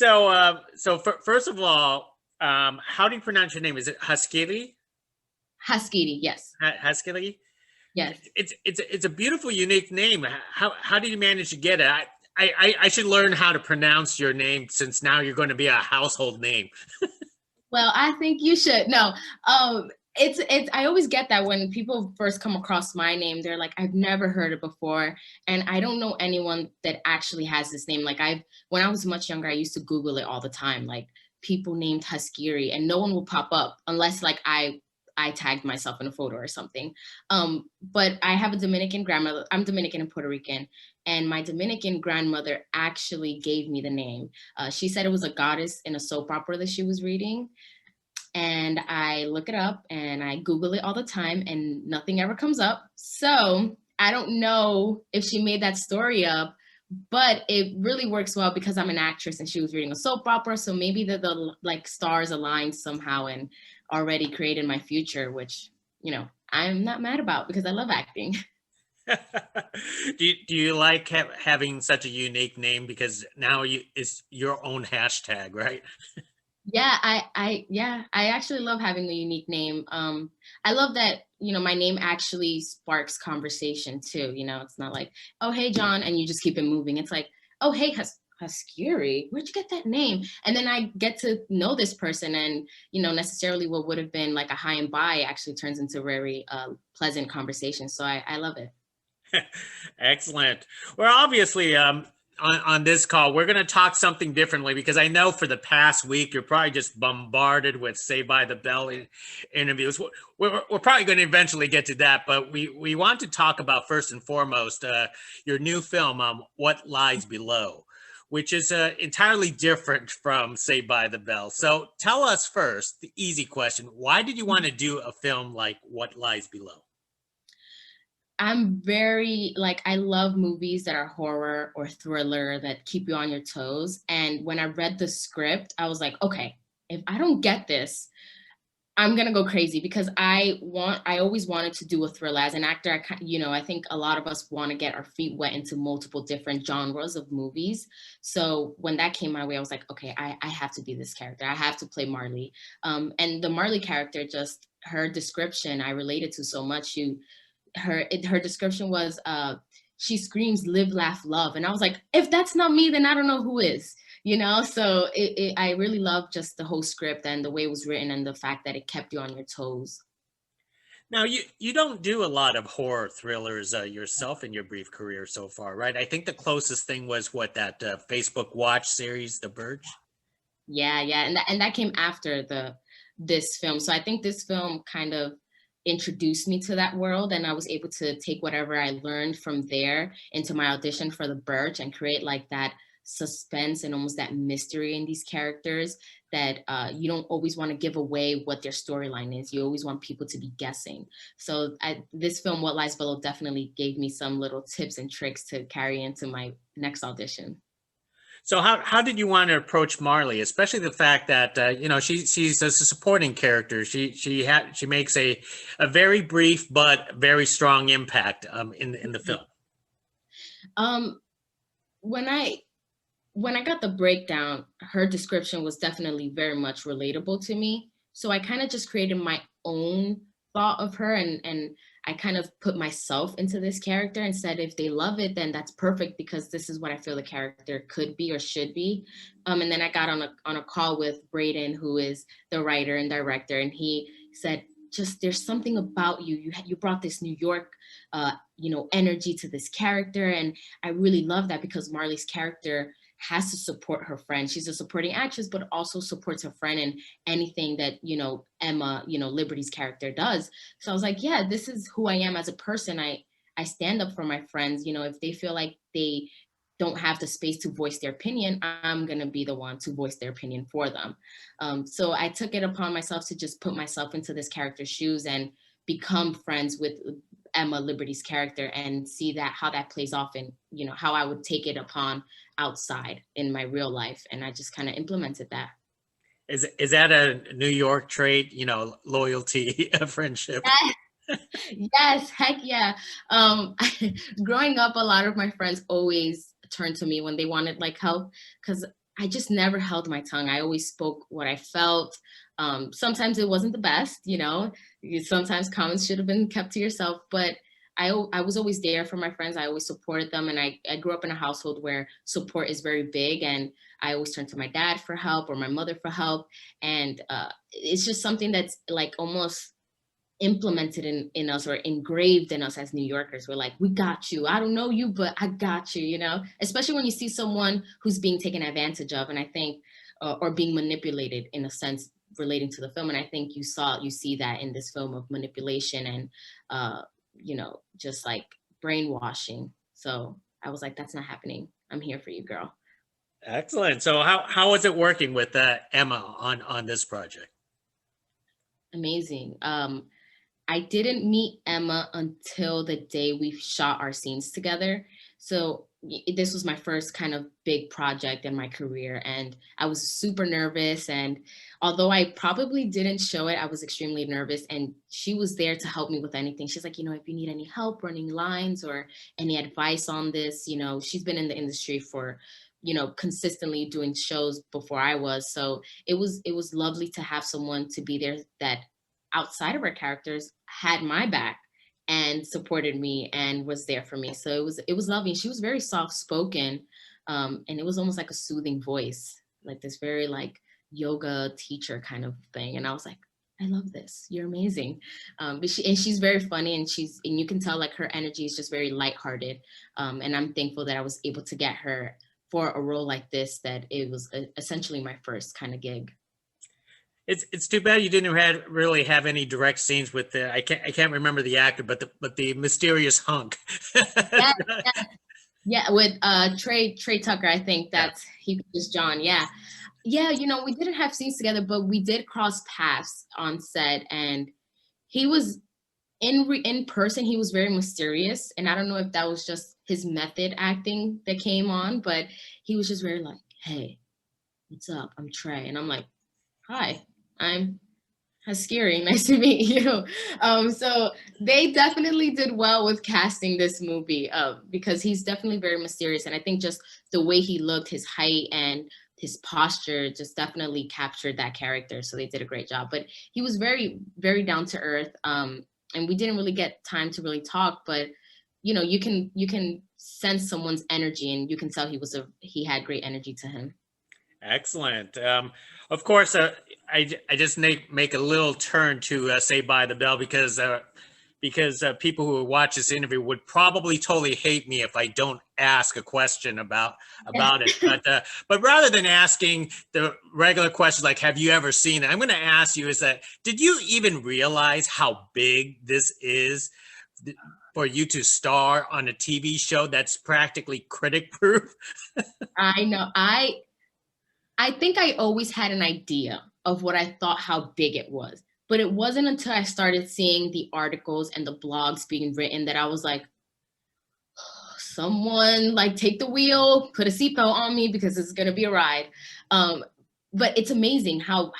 First of all, how do you pronounce your name? Is it Haskiri? Haskiri, yes. Haskiri? Yes. It's a beautiful, unique name. How did you manage to get it? I should learn how to pronounce your name since now you're going to be a household name. Well, I think you should. No, it's I always get that when people first come across my name, they're like, I've never heard it before. And I don't know anyone that actually has this name. Like when I was much younger, I used to Google it all the time, like people named Haskiri, and no one will pop up unless like I tagged myself in a photo or something. But I have a Dominican grandmother. I'm Dominican and Puerto Rican. And my Dominican grandmother actually gave me the name. She said it was a goddess in a soap opera that she was reading. And I look it up and I Google it all the time and nothing ever comes up. So I don't know if she made that story up, but it really works well because I'm an actress and she was reading a soap opera. So maybe the like stars aligned somehow and already created my future, which, I'm not mad about because I love acting. Do you like having such a unique name because now it's your own hashtag, right? Yeah, I actually love having a unique name. I love that, my name actually sparks conversation too. It's not like, oh, hey, John, and you just keep it moving. It's like, oh, hey, Haskiri, where'd you get that name? And then I get to know this person and, necessarily what would have been like a hi and bye actually turns into very pleasant conversation. So I love it. Excellent. Well, obviously, on this call, we're going to talk something differently because I know for the past week, you're probably just bombarded with Say by the Bell interviews. We're probably going to eventually get to that, but we want to talk about first and foremost your new film, What Lies Below, which is entirely different from Say by the Bell. So tell us first, the easy question, why did you want to do a film like What Lies Below? I'm very I love movies that are horror or thriller that keep you on your toes. And when I read the script, I was like, okay, if I don't get this, I'm gonna go crazy because I always wanted to do a thriller as an actor. I think a lot of us want to get our feet wet into multiple different genres of movies. So when that came my way, I was like, okay, I have to be this character. I have to play Marley. And the Marley character, just her description, I related to so much. Her description was she screams live laugh love, and I was like, if that's not me, then I don't know who is. So I really love just the whole script and the way it was written and the fact that it kept you on your toes. Now, you don't do a lot of horror thrillers yourself in your brief career so far, right? I think the closest thing was what that Facebook Watch series, The Verge. Yeah, and that came after this film. So I think this film kind of introduced me to that world, and I was able to take whatever I learned from there into my audition for The Birch and create like that suspense and almost that mystery in these characters that you don't always want to give away what their storyline is. You always want people to be guessing. So this film, What Lies Below, definitely gave me some little tips and tricks to carry into my next audition. So how did you want to approach Marley, especially the fact that she's a supporting character. She makes a very brief but very strong impact in the film. Um, when I when I got the breakdown, her description was definitely very much relatable to me. So I kind of just created my own thought of her and I kind of put myself into this character and said, if they love it, then that's perfect because this is what I feel the character could be or should be. And then I got on a call with Braden, who is the writer and director, and he said, just there's something about you. You brought this New York, energy to this character, and I really love that because Marley's character has to support her friend. She's a supporting actress, but also supports her friend in anything that, Emma, Liberty's character does. So I was like, yeah, this is who I am as a person. I stand up for my friends. If they feel like they don't have the space to voice their opinion, I'm going to be the one to voice their opinion for them. So I took it upon myself to just put myself into this character's shoes and become friends with Emma Liberty's character and see that how that plays off in, how I would take it upon outside in my real life. And I just kind of implemented that. Is that a New York trait? Loyalty, friendship. Yes, heck yeah. Um, growing up, a lot of my friends always turned to me when they wanted like help because I just never held my tongue. I always spoke what I felt. Sometimes it wasn't the best, you know. Sometimes comments should have been kept to yourself, but I was always there for my friends. I always supported them, and I grew up in a household where support is very big, and I always turned to my dad for help or my mother for help, and it's just something that's like almost implemented in us or engraved in us as New Yorkers. We're like, we got you. I don't know you, but I got you, you know, especially when you see someone who's being taken advantage of. And I think, or being manipulated in a sense relating to the film. And I think you see that in this film of manipulation and, you know, just like brainwashing. So I was like, that's not happening. I'm here for you, girl. Excellent. So how was it working with Emma on this project? Amazing. I didn't meet Emma until the day we shot our scenes together. So this was my first kind of big project in my career, and I was super nervous. And although I probably didn't show it, I was extremely nervous. And she was there to help me with anything. She's like, you know, if you need any help running lines or any advice on this, you know, she's been in the industry for, you know, consistently doing shows before I was. So it was lovely to have someone to be there that outside of our characters had my back and supported me and was there for me. So it was lovely. She was very soft spoken, and it was almost like a soothing voice, like this very like yoga teacher kind of thing. And I was like, I love this. You're amazing. And she's very funny, and you can tell like her energy is just very lighthearted. And I'm thankful that I was able to get her for a role like this. That it was essentially my first kind of gig. It's too bad you didn't really have any direct scenes with the I can't remember the actor, but the mysterious hunk. Yeah, yeah, with Trey Tucker. I think Yeah. that's he was John. Yeah. Yeah, you know, we didn't have scenes together, but we did cross paths on set, and he was in person, he was very mysterious, and I don't know if that was just his method acting that came on, but he was just very like, "Hey, what's up? I'm Trey." And I'm like, "Hi, I'm Haskiri. Nice to meet you." So they definitely did well with casting this movie, because he's definitely very mysterious. And I think just the way he looked, his height and his posture just definitely captured that character. So they did a great job. But he was very, very down to earth. And we didn't really get time to really talk, but you know, you can sense someone's energy, and you can tell he had great energy to him. Excellent. Of course, I just make a little turn to say by the bell because people who watch this interview would probably totally hate me if I don't ask a question about it. But rather than asking the regular questions like "Have you ever seen it?" I'm going to ask you is that did you even realize how big this is for you to star on a TV show that's practically critic proof? I know. I think I always had an idea of what I thought how big it was. But it wasn't until I started seeing the articles and the blogs being written that I was like, someone like take the wheel, put a seatbelt on me because it's gonna be a ride. Um, but it's amazing how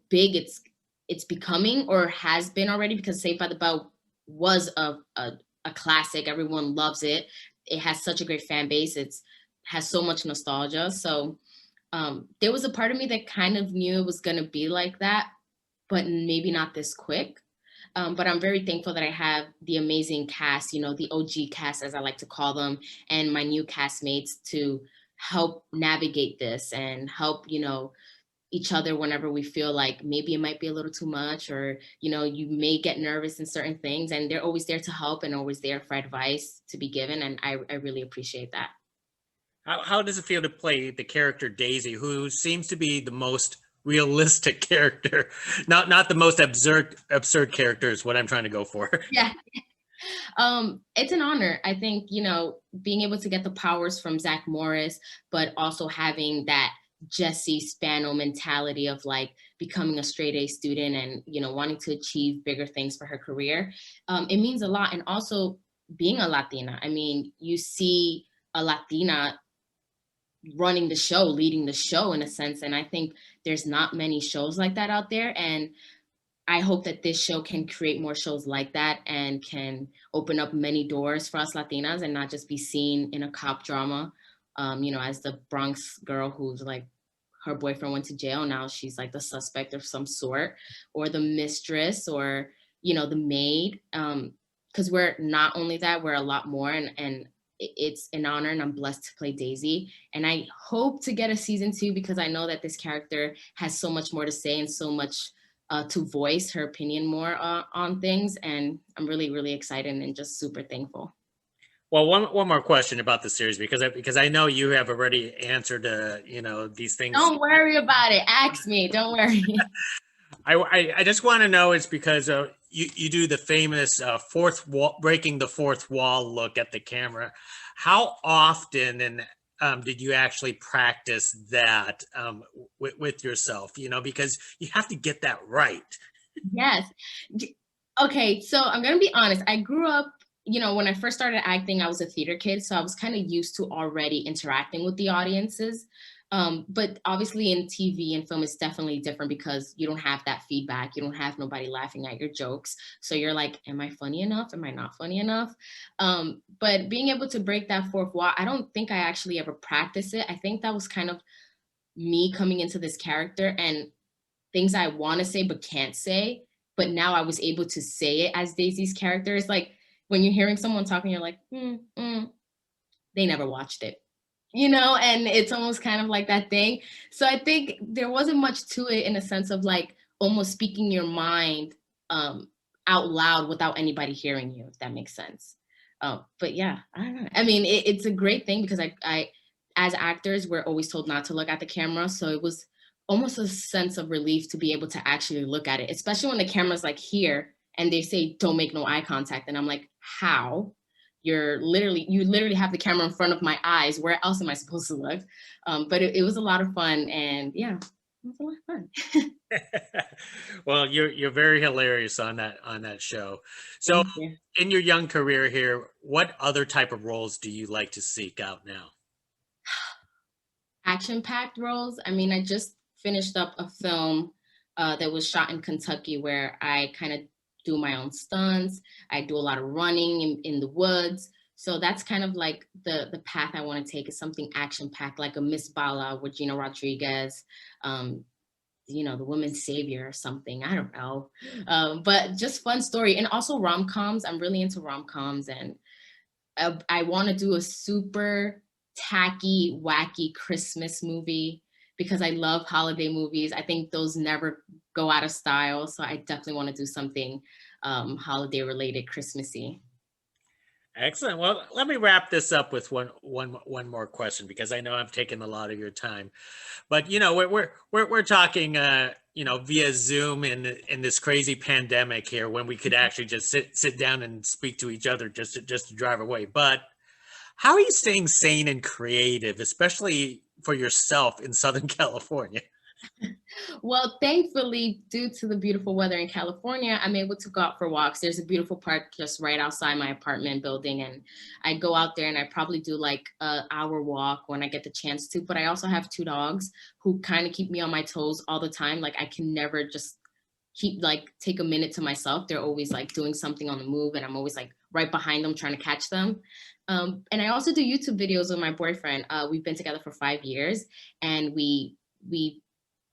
big it's becoming or has been already, because Saved by the Bell was a classic. Everyone loves it. It has such a great fan base. It's has so much nostalgia. So there was a part of me that kind of knew it was going to be like that, but maybe not this quick. But I'm very thankful that I have the amazing cast, you know, the OG cast, as I like to call them, and my new castmates to help navigate this and help, you know, each other whenever we feel like maybe it might be a little too much, or, you know, you may get nervous in certain things. And they're always there to help and always there for advice to be given. And I really appreciate that. How does it feel to play the character Daisy, who seems to be the most realistic character, not the most absurd character is what I'm trying to go for. Yeah. It's an honor. I think, you know, being able to get the powers from Zach Morris, but also having that Jesse Spano mentality of like becoming a straight A student and, you know, wanting to achieve bigger things for her career. It means a lot. And also being a Latina. I mean, you see a Latina running the show, leading the show in a sense. And I think there's not many shows like that out there. And I hope that this show can create more shows like that and can open up many doors for us Latinas and not just be seen in a cop drama. as the Bronx girl who's like, her boyfriend went to jail. Now she's like the suspect of some sort, or the mistress, or, the maid. Because we're not only that, we're a lot more. And it's an honor, and I'm blessed to play Daisy. And I hope to get a season 2, because I know that this character has so much more to say and so much to voice her opinion more on things. And I'm really, really excited and just super thankful. Well, one more question about the series, because I know you have already answered these things. Don't worry about it. Ask me. Don't worry. I just want to know, it's because you do the famous fourth wall, breaking the fourth wall look at the camera. How often and did you actually practice that with yourself? Because you have to get that right. Yes. Okay, so I'm gonna be honest. I grew up, when I first started acting, I was a theater kid, so I was kind of used to already interacting with the audiences. But obviously in TV and film, it's definitely different because you don't have that feedback. You don't have nobody laughing at your jokes. So you're like, am I funny enough? Am I not funny enough? But being able to break that fourth wall, I don't think I actually ever practiced it. I think that was kind of me coming into this character and things I want to say but can't say. But now I was able to say it as Daisy's character. It's like when you're hearing someone talking, you're like, they never watched it, and it's almost kind of like that thing. So I think there wasn't much to it, in a sense of like almost speaking your mind out loud without anybody hearing you, if that makes sense. But yeah, I don't know. I mean, it's a great thing because as actors, we're always told not to look at the camera. So it was almost a sense of relief to be able to actually look at it, especially when the camera's like here and they say, don't make no eye contact. And I'm like, how? You literally have the camera in front of my eyes. Where else am I supposed to look? But it was a lot of fun, and yeah, it was a lot of fun. Well, you're very hilarious on that show. So, Thank you. in your young career here, what other type of roles do you like to seek out now? Action-packed roles. I mean, I just finished up a film that was shot in Kentucky where I kind of do my own stunts. I do a lot of running in the woods. So that's kind of like the path I want to take, is something action-packed, like a Miss Bala with Gina Rodriguez, um, the woman's savior or something. I don't know. But just fun story. And also rom-coms. I'm really into rom-coms, and I want to do a super tacky, wacky Christmas movie because I love holiday movies. I think those never go out of style. So I definitely want to do something holiday related, Christmassy. Excellent. Well, let me wrap this up with one more question, because I know I've taken a lot of your time. But we're talking via Zoom in this crazy pandemic here, when we could actually just sit down and speak to each other just to drive away. But how are you staying sane and creative, especially for yourself in Southern California? Well, thankfully, due to the beautiful weather in California, I'm able to go out for walks. There's a beautiful park just right outside my apartment building, and I go out there and I probably do like an hour walk when I get the chance to. But I also have 2 dogs who kind of keep me on my toes all the time. Like I can never just take a minute to myself. They're always like doing something on the move, and I'm always like right behind them trying to catch them. And I also do YouTube videos with my boyfriend. We've been together for 5 years, and we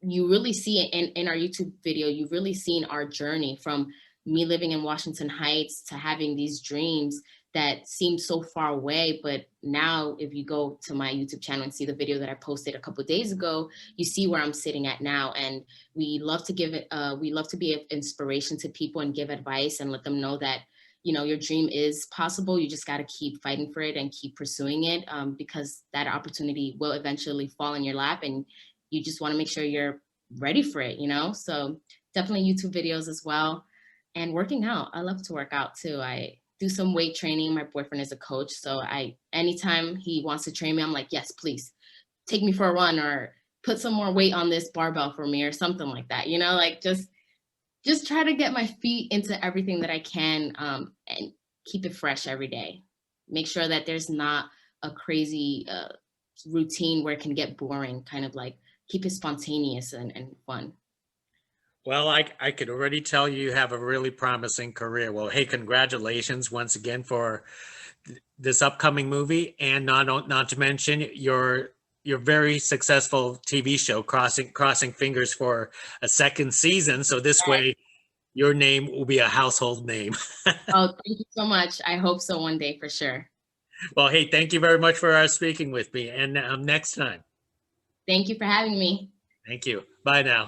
you really see it in our YouTube video. You've really seen our journey from me living in Washington Heights to having these dreams that seem so far away. But now, if you go to my YouTube channel and see the video that I posted a couple of days ago, you see where I'm sitting at now. And we love to we love to be an inspiration to people and give advice and let them know that, your dream is possible. You just got to keep fighting for it and keep pursuing it, because that opportunity will eventually fall in your lap, and you just want to make sure you're ready for it, So definitely YouTube videos as well. And working out. I love to work out too. I do some weight training. My boyfriend is a coach. So anytime he wants to train me, I'm like, yes, please take me for a run, or put some more weight on this barbell for me, or something like that, like just try to get my feet into everything that I can, and keep it fresh every day. Make sure that there's not a crazy routine where it can get boring, kind of like keep it spontaneous and fun. Well, I could already tell you have a really promising career. Well, hey, congratulations once again for this upcoming movie, and not to mention your very successful TV show, crossing fingers for a second season. So this way, your name will be a household name. Oh, thank you so much. I hope so one day for sure. Well, hey, thank you very much for speaking with me, and next time. Thank you for having me. Thank you. Bye now.